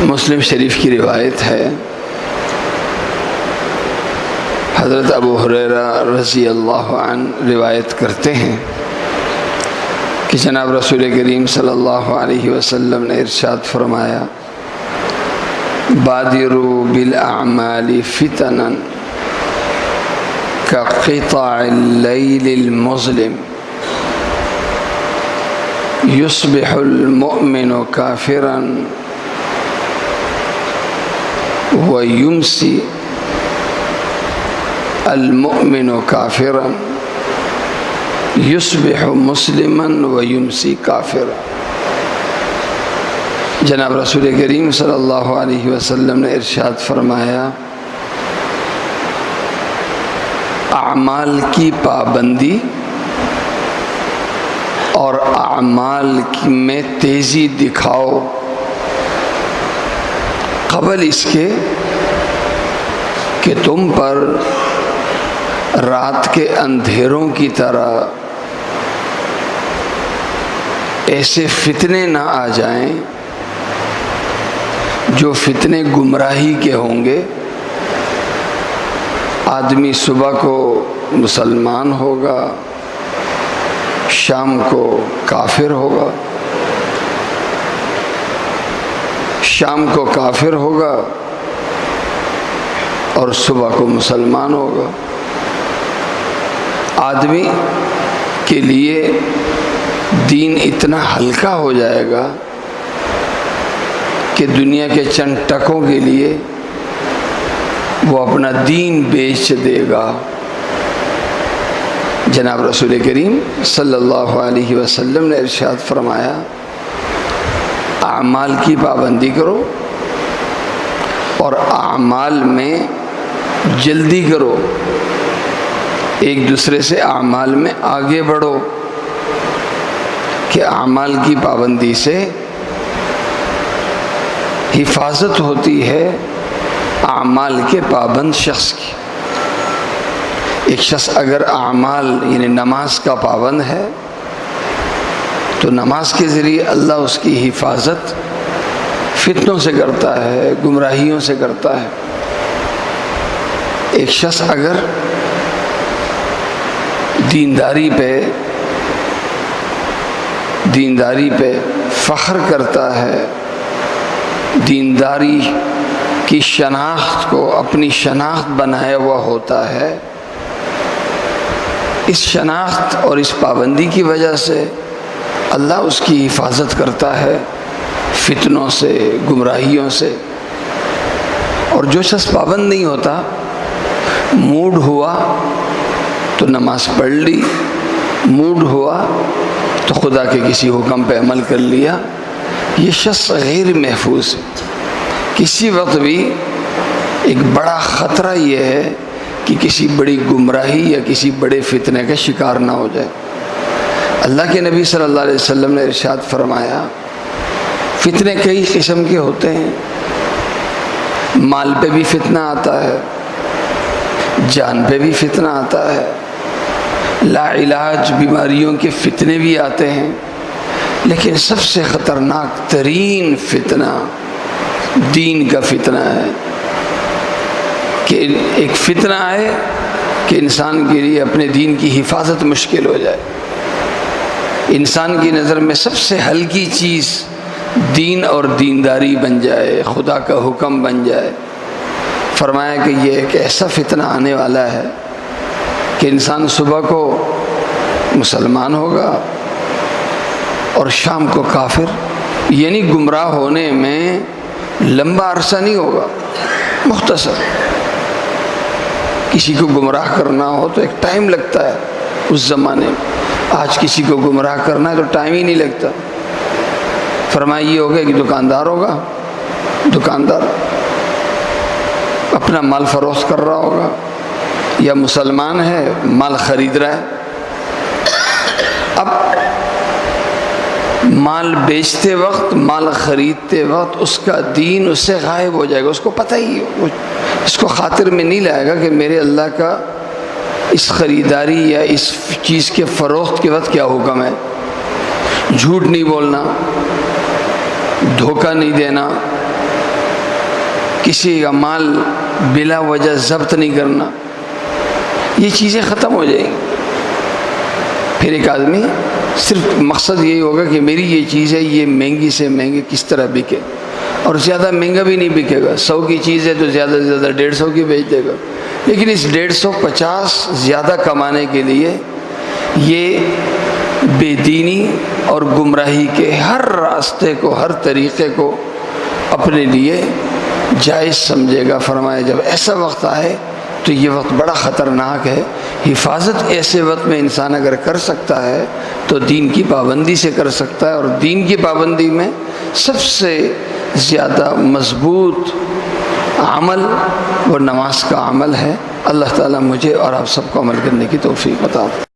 مسلم شریف کی روایت ہے، حضرت ابو ہریرہ رضی اللہ عنہ روایت کرتے ہیں کہ جناب رسول کریم صلی اللہ علیہ وسلم نے ارشاد فرمایا، بادروا بالاعمال فتنا كقطع الليل المظلم يصبح المؤمن كافرا ويمسي المؤمن كافرا يصبح مسلما ويمسي كافرا۔ جناب رسول کریم صلی اللہ علیہ وسلم نے ارشاد فرمایا، اعمال کی پابندی اور اعمال میں تیزی دکھاؤ قبل اس کے کہ تم پر رات کے اندھیروں کی طرح ایسے فتنے نہ آ جائیں جو فتنے گمراہی کے ہوں گے۔ آدمی صبح کو مسلمان ہوگا، شام کو کافر ہوگا، شام کو کافر ہوگا اور صبح کو مسلمان ہوگا۔ آدمی کے لیے دین اتنا ہلکا ہو جائے گا کہ دنیا کے چند ٹکوں کے لیے وہ اپنا دین بیچ دے گا۔ جناب رسول کریم صلی اللہ علیہ وسلم نے ارشاد فرمایا، اعمال کی پابندی کرو اور اعمال میں جلدی کرو، ایک دوسرے سے اعمال میں آگے بڑھو، کہ اعمال کی پابندی سے حفاظت ہوتی ہے اعمال کے پابند شخص کی۔ ایک شخص اگر اعمال یعنی نماز کا پابند ہے تو نماز کے ذریعے اللہ اس کی حفاظت فتنوں سے کرتا ہے، گمراہیوں سے کرتا ہے۔ ایک شخص اگر دینداری پہ فخر کرتا ہے، دینداری کی شناخت کو اپنی شناخت بنایا ہوا ہوتا ہے، اس شناخت اور اس پابندی کی وجہ سے اللہ اس کی حفاظت کرتا ہے فتنوں سے، گمراہیوں سے۔ اور جو شخص پابند نہیں ہوتا، موڈ ہوا تو نماز پڑھ لی، موڈ ہوا تو خدا کے کسی حکم پہ عمل کر لیا، یہ شخص غیر محفوظ ہے۔ کسی وقت بھی ایک بڑا خطرہ یہ ہے کہ کسی بڑی گمراہی یا کسی بڑے فتنے کا شکار نہ ہو جائے۔ اللہ کے نبی صلی اللہ علیہ وسلم نے ارشاد فرمایا، فتنے کئی قسم کے ہوتے ہیں، مال پہ بھی فتنہ آتا ہے، جان پہ بھی فتنہ آتا ہے، لا علاج بیماریوں کے فتنے بھی آتے ہیں، لیکن سب سے خطرناک ترین فتنہ دین کا فتنہ ہے، کہ ایک فتنہ آئے کہ انسان کے لیے اپنے دین کی حفاظت مشکل ہو جائے۔ انسان کی نظر میں سب سے ہلکی چیز دین اور دینداری بن جائے، خدا کا حکم بن جائے۔ فرمایا کہ یہ ایک ایسا فتنہ آنے والا ہے کہ انسان صبح کو مسلمان ہوگا اور شام کو کافر، یعنی گمراہ ہونے میں لمبا عرصہ نہیں ہوگا، مختصر۔ کسی کو گمراہ کرنا ہو تو ایک ٹائم لگتا ہے اس زمانے میں، آج کسی کو گمراہ کرنا ہے تو ٹائم ہی نہیں لگتا۔ فرمایا یہ ہوگا کہ دکاندار ہوگا، دکاندار اپنا مال فروخت کر رہا ہوگا، یا مسلمان ہے مال خرید رہا ہے، اب مال بیچتے وقت، مال خریدتے وقت اس کا دین اس سے غائب ہو جائے گا، اس کو پتہ ہی ہے، اس کو خاطر میں نہیں لائے گا کہ میرے اللہ کا اس خریداری یا اس چیز کے فروخت کے وقت کیا حکم ہے۔ جھوٹ نہیں بولنا، دھوکہ نہیں دینا، کسی کا مال بلا وجہ ضبط نہیں کرنا، یہ چیزیں ختم ہو جائیں گی۔ پھر ایک آدمی صرف مقصد یہی ہوگا کہ میری یہ چیز ہے، یہ مہنگی سے مہنگی کس طرح بکے، اور زیادہ مہنگا بھی نہیں بکے گا۔ 100 کی چیز ہے تو زیادہ سے زیادہ 150 کی بیچ دے گا، لیکن اس 150 زیادہ کمانے کے لیے یہ بے دینی اور گمراہی کے ہر راستے کو، ہر طریقے کو اپنے لیے جائز سمجھے گا۔ فرمایا جب ایسا وقت آئے تو یہ وقت بڑا خطرناک ہے۔ حفاظت ایسے وقت میں انسان اگر کر سکتا ہے تو دین کی پابندی سے کر سکتا ہے، اور دین کی پابندی میں سب سے زیادہ مضبوط عمل وہ نماز کا عمل ہے۔ اللہ تعالیٰ مجھے اور آپ سب کو عمل کرنے کی توفیق عطا فرمائے۔